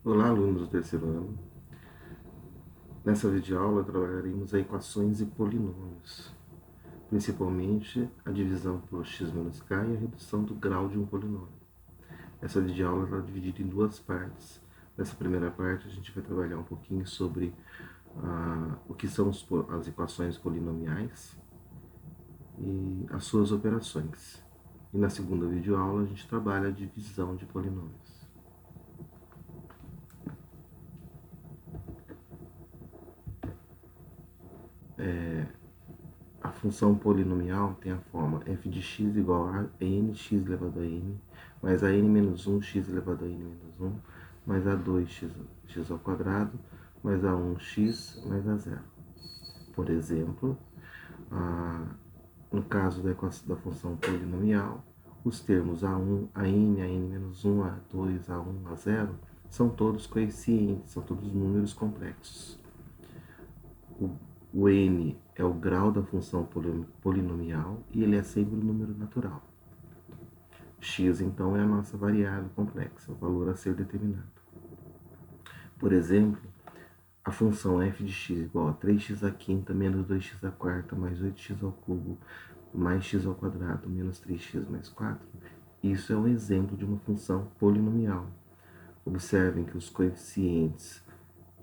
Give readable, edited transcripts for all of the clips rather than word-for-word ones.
Olá, alunos do terceiro ano. Nessa videoaula trabalharemos equações e polinômios, principalmente a divisão por x menos k e a redução do grau de um polinômio. Essa videoaula está dividida em duas partes. Nessa primeira parte a gente vai trabalhar um pouquinho sobre o que são as equações polinomiais e as suas operações. E na segunda videoaula a gente trabalha a divisão de polinômios. A função polinomial tem a forma f de x igual a nx elevado a n, mais a n menos 1 x elevado a n menos 1, mais a 2x ao quadrado, mais a 1x, mais a 0. Por exemplo, no caso da função polinomial, os termos a1, a n menos 1, a2, a1, a0, são todos coeficientes, são todos números complexos. O n é o grau da função polinomial e ele é sempre um número natural. X, então, é a nossa variável complexa, o valor a ser determinado. Por exemplo, a função f de x igual a 3x à quinta menos 2x à quarta mais 8x ao cubo mais x ao quadrado menos 3x mais 4, isso é um exemplo de uma função polinomial. Observem que os coeficientes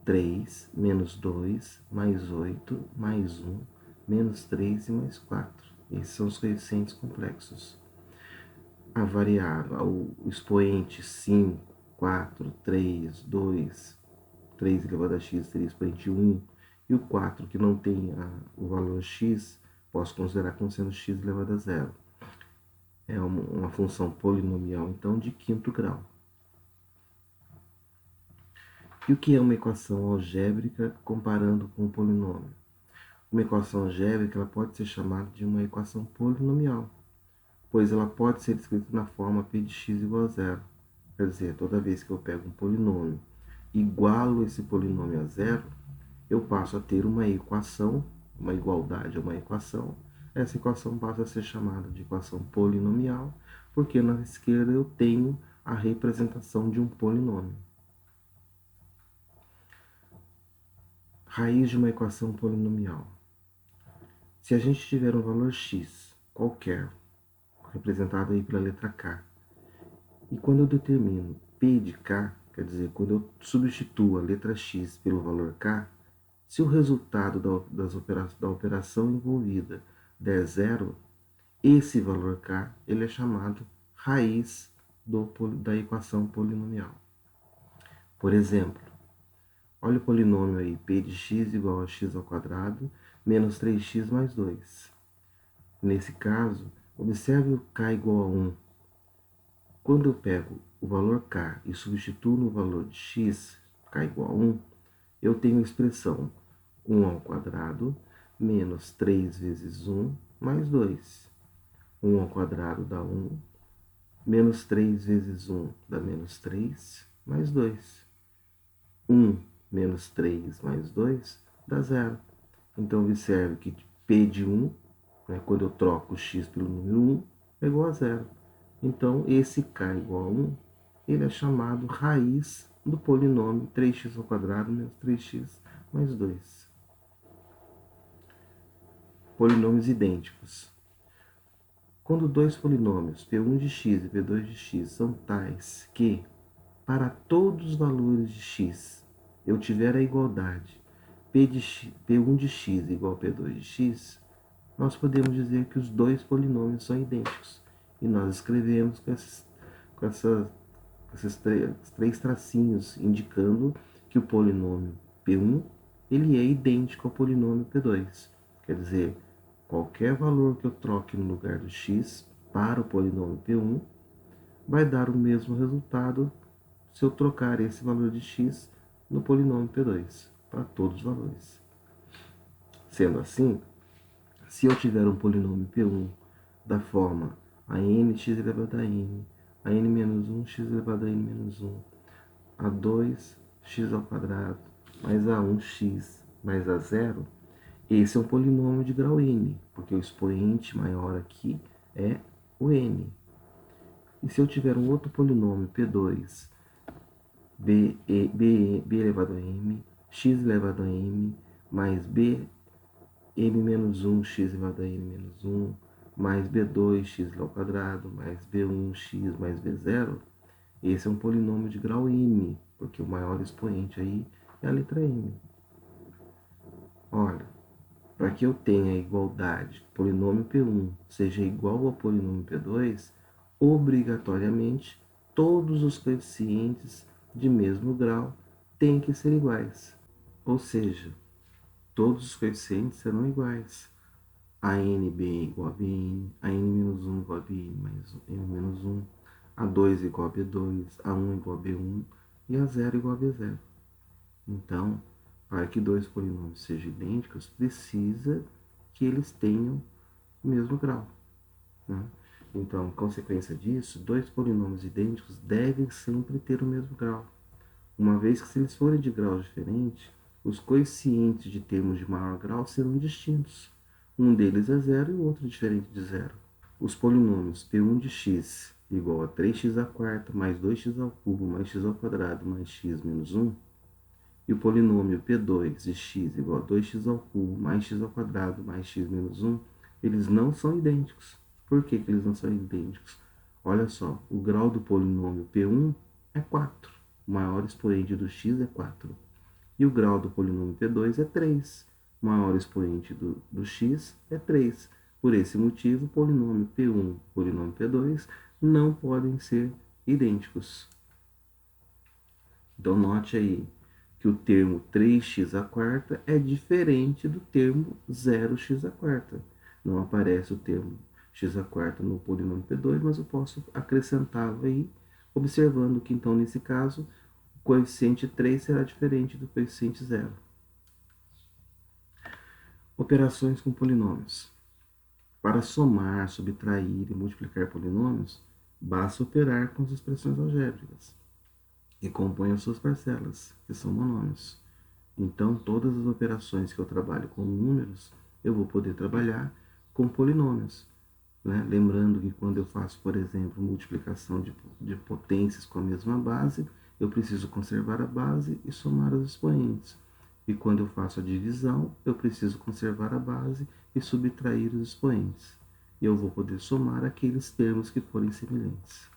3, menos 2, mais 8, mais 1, menos 3 e mais 4. Esses são os coeficientes complexos. A variável, o expoente 5, 4, 3, 2, 3 elevado a x seria expoente 1, e o 4, que não tem o valor x, posso considerar como sendo x elevado a 0. É uma função polinomial, então, de quinto grau. E o que é uma equação algébrica comparando com um polinômio? Uma equação algébrica ela pode ser chamada de uma equação polinomial, pois ela pode ser escrita na forma p de x igual a 0. Quer dizer, toda vez que eu pego um polinômio e igualo esse polinômio a zero, eu passo a ter uma equação, uma igualdade a uma equação. Essa equação passa a ser chamada de equação polinomial, porque na esquerda eu tenho a representação de um polinômio. Raiz de uma equação polinomial. Se a gente tiver um valor x qualquer, representado aí pela letra k, e quando eu determino p de k, quer dizer, quando eu substituo a letra x pelo valor k, se o resultado da operação envolvida der zero, esse valor k ele é chamado raiz da equação polinomial. Por exemplo, olha o polinômio aí, p de x igual a x ao quadrado menos 3x mais 2. Nesse caso, observe o k igual a 1. Quando eu pego o valor k e substituo no valor de x, k igual a 1, eu tenho a expressão 1 ao quadrado menos 3 vezes 1 mais 2. 1 ao quadrado dá 1, menos 3 vezes 1 dá menos 3, mais 2. 1 menos 3 mais 2 dá 0. Então, observe que P de 1, né, quando eu troco o x pelo número 1, é igual a 0. Então, esse k igual a 1, ele é chamado raiz do polinômio 3x ao quadrado menos 3x mais 2. Polinômios idênticos. Quando dois polinômios, P1 de x e P2 de x, são tais que, para todos os valores de x, eu tiver a igualdade P1 de x igual a P2 de x, nós podemos dizer que os dois polinômios são idênticos. E nós escrevemos com esses três tracinhos, indicando que o polinômio P1 ele é idêntico ao polinômio P2. Quer dizer, qualquer valor que eu troque no lugar do x para o polinômio P1 vai dar o mesmo resultado se eu trocar esse valor de x no polinômio P2, para todos os valores. Sendo assim, se eu tiver um polinômio P1 da forma a nx elevado a n, a n menos 1, x elevado a n menos 1, a 2, x ao quadrado, mais a 1x, mais a 0, esse é um polinômio de grau n, porque o expoente maior aqui é o n. E se eu tiver um outro polinômio P2 b elevado a m, x elevado a m, mais b, m menos 1, x elevado a m menos 1, mais b2, x ao quadrado, mais b1, x mais b0. Esse é um polinômio de grau m, porque o maior expoente aí é a letra m. Olha, para que eu tenha igualdade, polinômio P1 seja igual ao polinômio P2, obrigatoriamente todos os coeficientes de mesmo grau têm que ser iguais. Ou seja, todos os coeficientes serão iguais. A nb igual a bn, a n-1 igual a bn mais n-1, a 2 igual a b2, a 1 igual a b1 e a 0 igual a b0. Então, para que dois polinômios sejam idênticos, precisa que eles tenham o mesmo grau. Né? Então, em consequência disso, dois polinômios idênticos devem sempre ter o mesmo grau. Uma vez que, se eles forem de graus diferentes, os coeficientes de termos de maior grau serão distintos. Um deles é zero e o outro diferente de zero. Os polinômios P1 de x igual a 3x à quarta mais 2x ao cubo mais x ao quadrado mais x menos 1, e o polinômio P2 de x igual a 2x ao cubo mais x ao quadrado mais x menos 1, eles não são idênticos. Por que eles não são idênticos? Olha só, o grau do polinômio P1 é 4. O maior expoente do x é 4. E o grau do polinômio P2 é 3. O maior expoente do x é 3. Por esse motivo, o polinômio P1 e o polinômio P2 não podem ser idênticos. Então, note aí que o termo 3x à quarta é diferente do termo 0x à quarta. Não aparece o termo x à quarta no polinômio P2, mas eu posso acrescentá-lo aí, observando que, então, nesse caso, o coeficiente 3 será diferente do coeficiente 0. Operações com polinômios. Para somar, subtrair e multiplicar polinômios, basta operar com as expressões algébricas, que compõem as suas parcelas, que são monômios. Então, todas as operações que eu trabalho com números, eu vou poder trabalhar com polinômios. Né? Lembrando que quando eu faço, por exemplo, multiplicação de potências com a mesma base, eu preciso conservar a base e somar os expoentes. E quando eu faço a divisão, eu preciso conservar a base e subtrair os expoentes. E eu vou poder somar aqueles termos que forem semelhantes.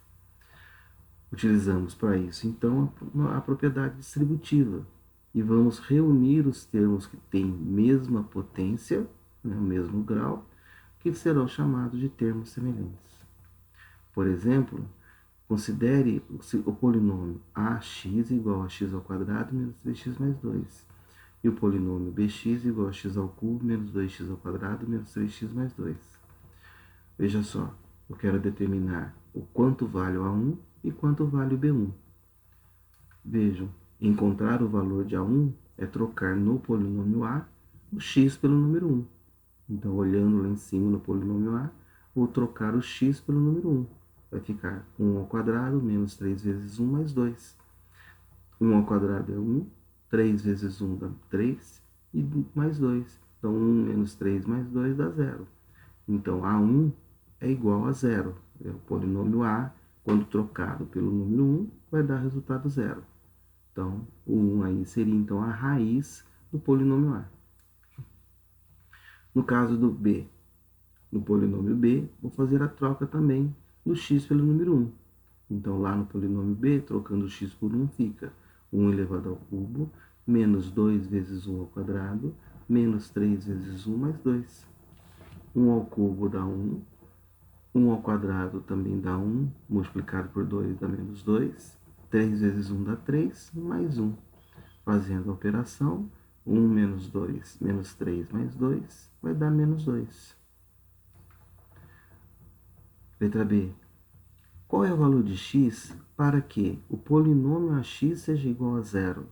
Utilizamos para isso, então, a propriedade distributiva. E vamos reunir os termos que têm mesma potência, né, o mesmo grau, que serão chamados de termos semelhantes. Por exemplo, considere o polinômio ax igual a x ao quadrado menos 3x mais 2. E o polinômio bx igual a x ao cubo menos 2x ao quadrado menos 3x mais 2. Veja só, eu quero determinar o quanto vale o A1 e quanto vale o B1. Vejam, encontrar o valor de A1 é trocar no polinômio A o x pelo número 1. Então, olhando lá em cima no polinômio A, vou trocar o x pelo número 1. Vai ficar 1 ao quadrado menos 3 vezes 1 mais 2. 1 ao quadrado é 1, 3 vezes 1 dá 3 e mais 2. Então, 1 menos 3 mais 2 dá 0. Então, A1 é igual a 0. É o polinômio A, quando trocado pelo número 1, vai dar resultado 0. Então, o 1 aí seria então a raiz do polinômio A. No caso do B, no polinômio B, vou fazer a troca também do x pelo número 1. Então, lá no polinômio B, trocando o x por 1, fica 1 elevado ao cubo, menos 2 vezes 1 ao quadrado, menos 3 vezes 1 mais 2. 1 ao cubo dá 1, 1 ao quadrado também dá 1, multiplicado por 2 dá menos 2, 3 vezes 1 dá 3, mais 1. Fazendo a operação, 1 menos 2, menos 3 mais 2, vai dar menos 2. Letra B. Qual é o valor de x para que o polinômio ax seja igual a 0?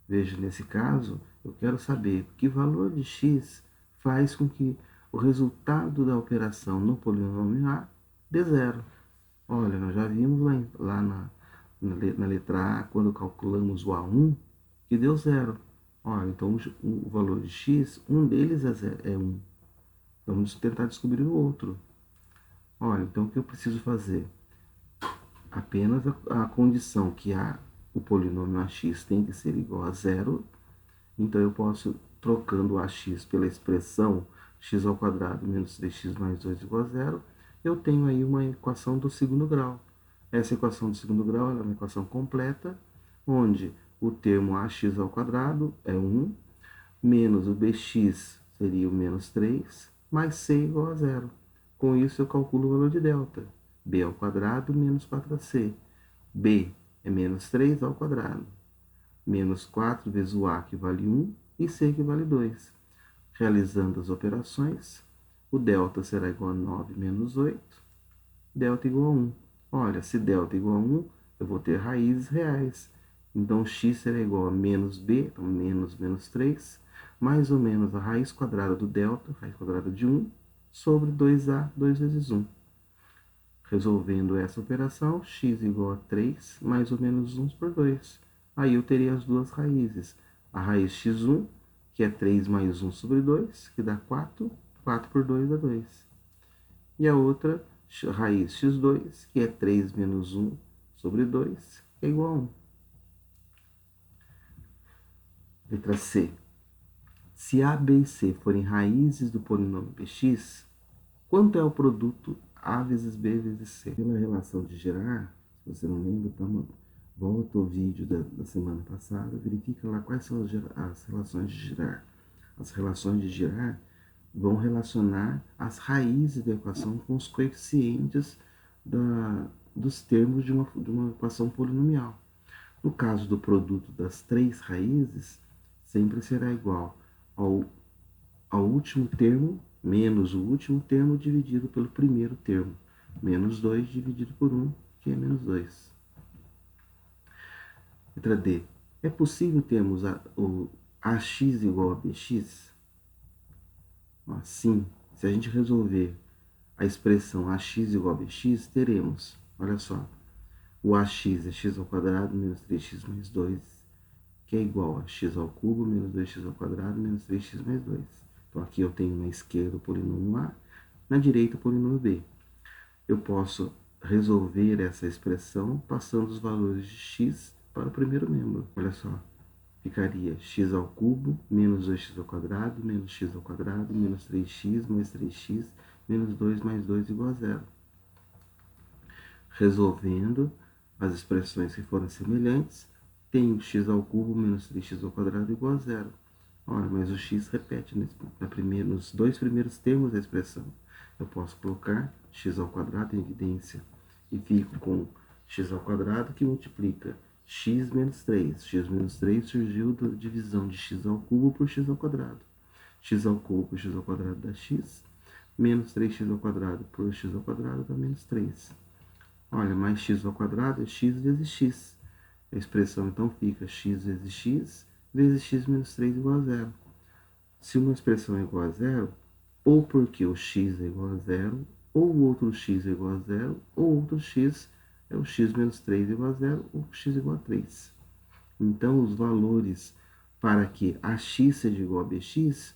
Veja, nesse caso, eu quero saber que valor de x faz com que o resultado da operação no polinômio A dê 0. Olha, nós já vimos lá na letra A, quando calculamos o A1, que deu 0. Olha, então o valor de x, um deles é 1. Vamos tentar descobrir o outro. Olha, então o que eu preciso fazer? Apenas a condição que o polinômio ax tem que ser igual a zero. Então, eu posso, trocando o ax pela expressão x ao quadrado menos 3x mais 2 igual a zero, eu tenho aí uma equação do segundo grau. Essa equação do segundo grau é uma equação completa, onde o termo ax ao quadrado é 1, menos o bx seria o menos 3, mais c igual a zero. Com isso, eu calculo o valor de delta. B ao quadrado menos 4ac. B é menos 3 ao quadrado. Menos 4 vezes o a, que vale 1, e c, que vale 2. Realizando as operações, o delta será igual a 9 menos 8, delta igual a 1. Olha, se delta igual a 1, eu vou ter raízes reais. Então, x será igual a menos b, então menos 3, mais ou menos a raiz quadrada do delta, raiz quadrada de 1, sobre 2a, 2 vezes 1. Resolvendo essa operação, x igual a 3, mais ou menos 1 por 2. Aí eu teria as duas raízes. A raiz x1, que é 3 mais 1 sobre 2, que dá 4. 4 por 2 dá 2. E a outra raiz x2, que é 3 menos 1 sobre 2, que é igual a 1. Letra C. Se A, B e C forem raízes do polinômio bx, quanto é o produto A vezes B vezes C? Pela relação de Girard, se você não lembra, volta ao vídeo da semana passada, verifica lá quais são as relações de Girard. As relações de Girard vão relacionar as raízes da equação com os coeficientes dos termos de uma equação polinomial. No caso do produto das três raízes, sempre será igual ao último termo menos o último termo dividido pelo primeiro termo. Menos 2 dividido por 1, que é menos 2. Letra D. É possível termos o ax igual a bx? Assim, se a gente resolver a expressão ax igual a bx, teremos, olha só, o ax é x ao quadrado menos 3x mais 2, que é igual a x ao cubo menos 2x ao quadrado menos 3x mais 2. Então, aqui eu tenho na esquerda o polinômio A, na direita o polinômio B. Eu posso resolver essa expressão passando os valores de x para o primeiro membro. Olha só, ficaria x ao cubo menos 2x ao quadrado menos x ao quadrado menos 3x mais 3x menos 2 mais 2 igual a zero. Resolvendo as expressões que foram semelhantes, tenho x ao cubo menos 3x ao quadrado igual a zero. Olha, mas o x repete nos dois primeiros termos da expressão. Eu posso colocar x ao quadrado em evidência e fico com x ao quadrado que multiplica x menos 3. X menos 3 surgiu da divisão de x ao cubo por x ao quadrado. X ao cubo por x ao quadrado dá x, menos 3x ao quadrado por x ao quadrado dá menos 3. Olha, mais x ao quadrado é x vezes x. A expressão então fica x vezes x menos 3 igual a zero. Se uma expressão é igual a zero, ou porque o x é igual a zero, ou o outro x é igual a zero, ou outro x é o x menos 3 igual a zero, ou x igual a 3. Então, os valores para que ax seja igual a bx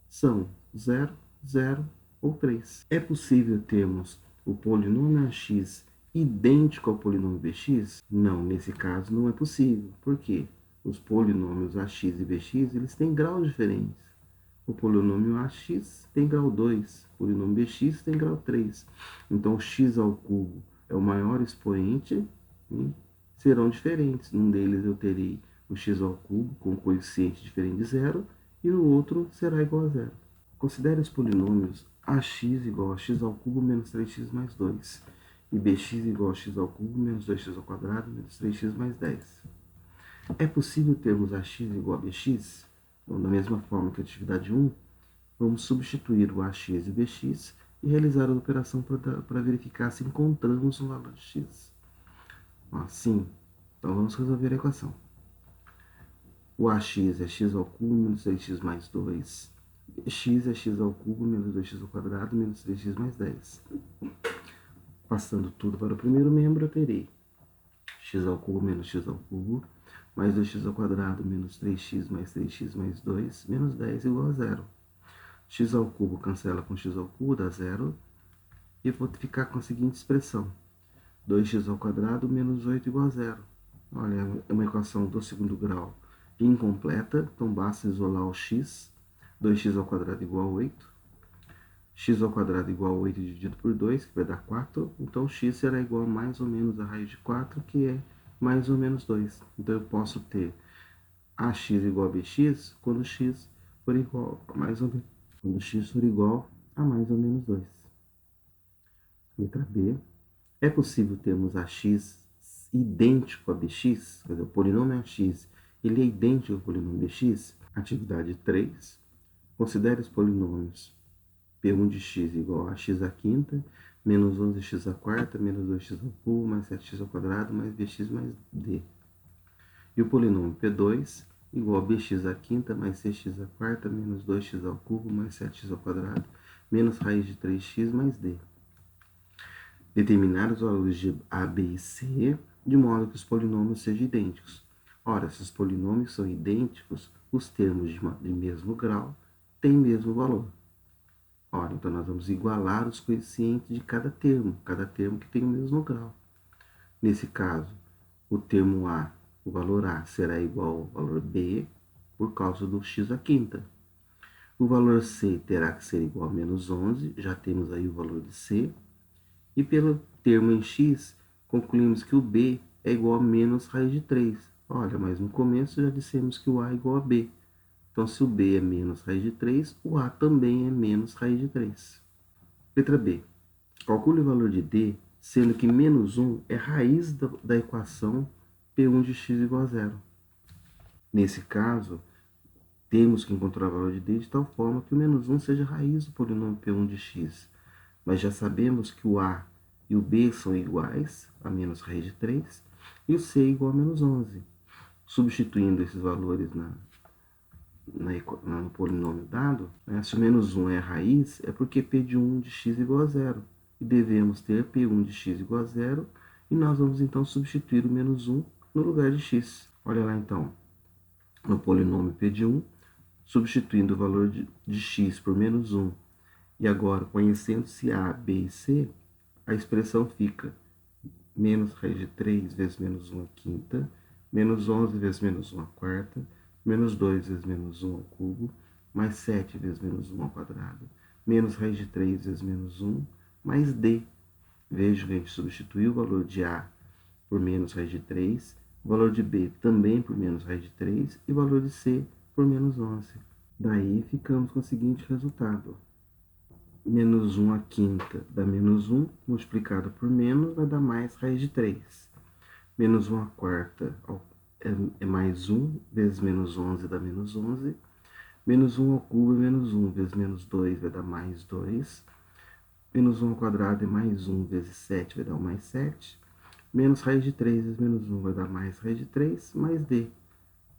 são 0, 0 ou 3. É possível termos o polinômio ax idêntico ao polinômio bx? Não, nesse caso não é possível. Por quê? Os polinômios ax e bx eles têm graus diferentes. O polinômio ax tem grau 2, o polinômio bx tem grau 3. Então, o x ao cubo é o maior expoente e serão diferentes. Num deles eu terei o x ao cubo com coeficiente diferente de zero e no outro será igual a zero. Considere os polinômios ax igual a x ao cubo menos 3x mais 2 e bx igual a x ao cubo menos 2x ao quadrado menos 3x mais 10. É possível termos ax igual a bx? Então, da mesma forma que a atividade 1, vamos substituir o ax e o bx e realizar a operação para verificar se encontramos um valor de x. Assim, então vamos resolver a equação. O ax é x ao cubo menos 3x mais 2. X é x ao cubo menos 2x ao quadrado menos 3x mais 10. Passando tudo para o primeiro membro, eu terei x ao cubo menos x ao cubo mais 2x ao quadrado menos 3x mais 3x mais 2 menos 10 igual a zero. X ao cubo cancela com x ao cubo, dá zero. E vou ficar com a seguinte expressão. 2x ao quadrado menos 8 igual a zero. Olha, é uma equação do segundo grau incompleta, então basta isolar o x. 2x ao quadrado igual a 8. X ao quadrado igual a 8 dividido por 2, que vai dar 4. Então, x será igual a mais ou menos a raiz de 4, que é mais ou menos 2. Então, eu posso ter ax igual a bx quando x for igual a mais ou menos, quando x for igual a mais ou menos 2. Letra B. É possível termos ax idêntico a bx, quer dizer, o polinômio ax, ele é idêntico ao polinômio bx? Atividade 3. Considere os polinômios P1 de x igual a x à quinta, menos 11x à quarta, menos 2x ao cubo, mais 7x ao quadrado, mais bx mais d. E o polinômio P2 igual a bx à quinta, mais 6x à quarta, menos 2x ao cubo, mais 7x ao quadrado, menos raiz de 3x mais d. Determinar os valores de a, b e c, de modo que os polinômios sejam idênticos. Ora, se os polinômios são idênticos, os termos de mesmo grau têm mesmo valor. Ora, então nós vamos igualar os coeficientes de cada termo que tem o mesmo grau. Nesse caso, o termo A, o valor A, será igual ao valor B por causa do x à quinta. O valor C terá que ser igual a menos 11, já temos aí o valor de C. E pelo termo em x, concluímos que o B é igual a menos raiz de 3. Olha, mas no começo já dissemos que o A é igual a B. Então, se o B é menos raiz de 3, o A também é menos raiz de 3. Letra B. Calcule o valor de D, sendo que menos 1 é raiz da equação P1 de x igual a zero. Nesse caso, temos que encontrar o valor de D de tal forma que o menos 1 seja raiz do polinômio P1 de x. Mas já sabemos que o A e o B são iguais a menos raiz de 3 e o C é igual a menos 11. Substituindo esses valores no polinômio dado, né, se o menos 1 é a raiz, é porque P de 1 de x igual a zero. E devemos ter P1 de x igual a zero, e nós vamos então substituir o menos 1 no lugar de x. Olha lá então, no polinômio P de 1, substituindo o valor de x por menos 1, e agora conhecendo-se A, B e C, a expressão fica menos raiz de 3 vezes menos 1 à quinta, menos 11 vezes menos 1 à quarta, menos 2 vezes menos 1 ao cubo, mais 7 vezes menos 1 ao quadrado, menos raiz de 3 vezes menos 1, mais d. Veja que a gente substituiu o valor de A por menos raiz de 3, o valor de B também por menos raiz de 3 e o valor de C por menos 11. Daí ficamos com o seguinte resultado. Menos 1 à quinta dá menos 1, multiplicado por menos vai dar mais raiz de 3. Menos 1 à quarta é mais 1, vezes menos 11 dá menos 11. Menos 1 ao cubo é menos 1, vezes menos 2 vai dar mais 2. Menos 1 ao quadrado é mais 1, vezes 7 vai dar mais 7. Menos raiz de 3 vezes menos 1 vai dar mais raiz de 3, mais d.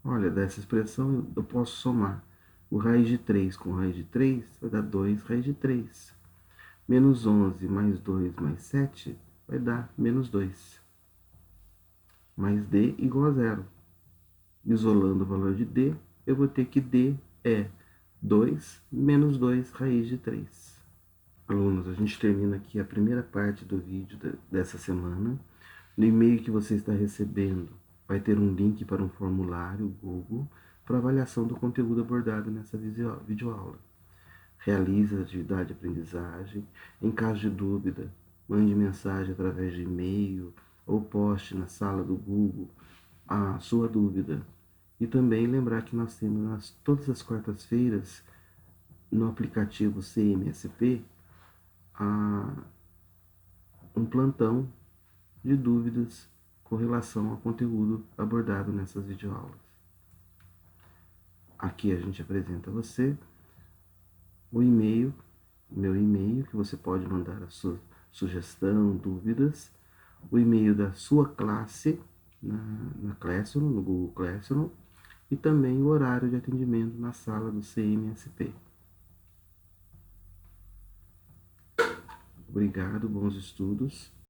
Olha, dessa expressão eu posso somar o raiz de 3 com raiz de 3, vai dar 2 raiz de 3. Menos 11 mais 2 mais 7 vai dar menos 2. Mais d igual a zero. Isolando o valor de d, eu vou ter que d é 2 menos 2 raiz de 3. Alunos, a gente termina aqui a primeira parte do vídeo dessa semana. No e-mail que você está recebendo, vai ter um link para um formulário Google para avaliação do conteúdo abordado nessa videoaula. Realize a atividade de aprendizagem. Em caso de dúvida, mande mensagem através de e-mail ou poste na sala do Google a sua dúvida. E também lembrar que nós temos todas as quartas-feiras no aplicativo CMSP um plantão de dúvidas com relação ao conteúdo abordado nessas videoaulas. Aqui a gente apresenta a você o e-mail, meu e-mail, que você pode mandar a sua sugestão, dúvidas, o e-mail da sua classe na Classroom, no Google Classroom, e também o horário de atendimento na sala do CMSP. Obrigado, bons estudos.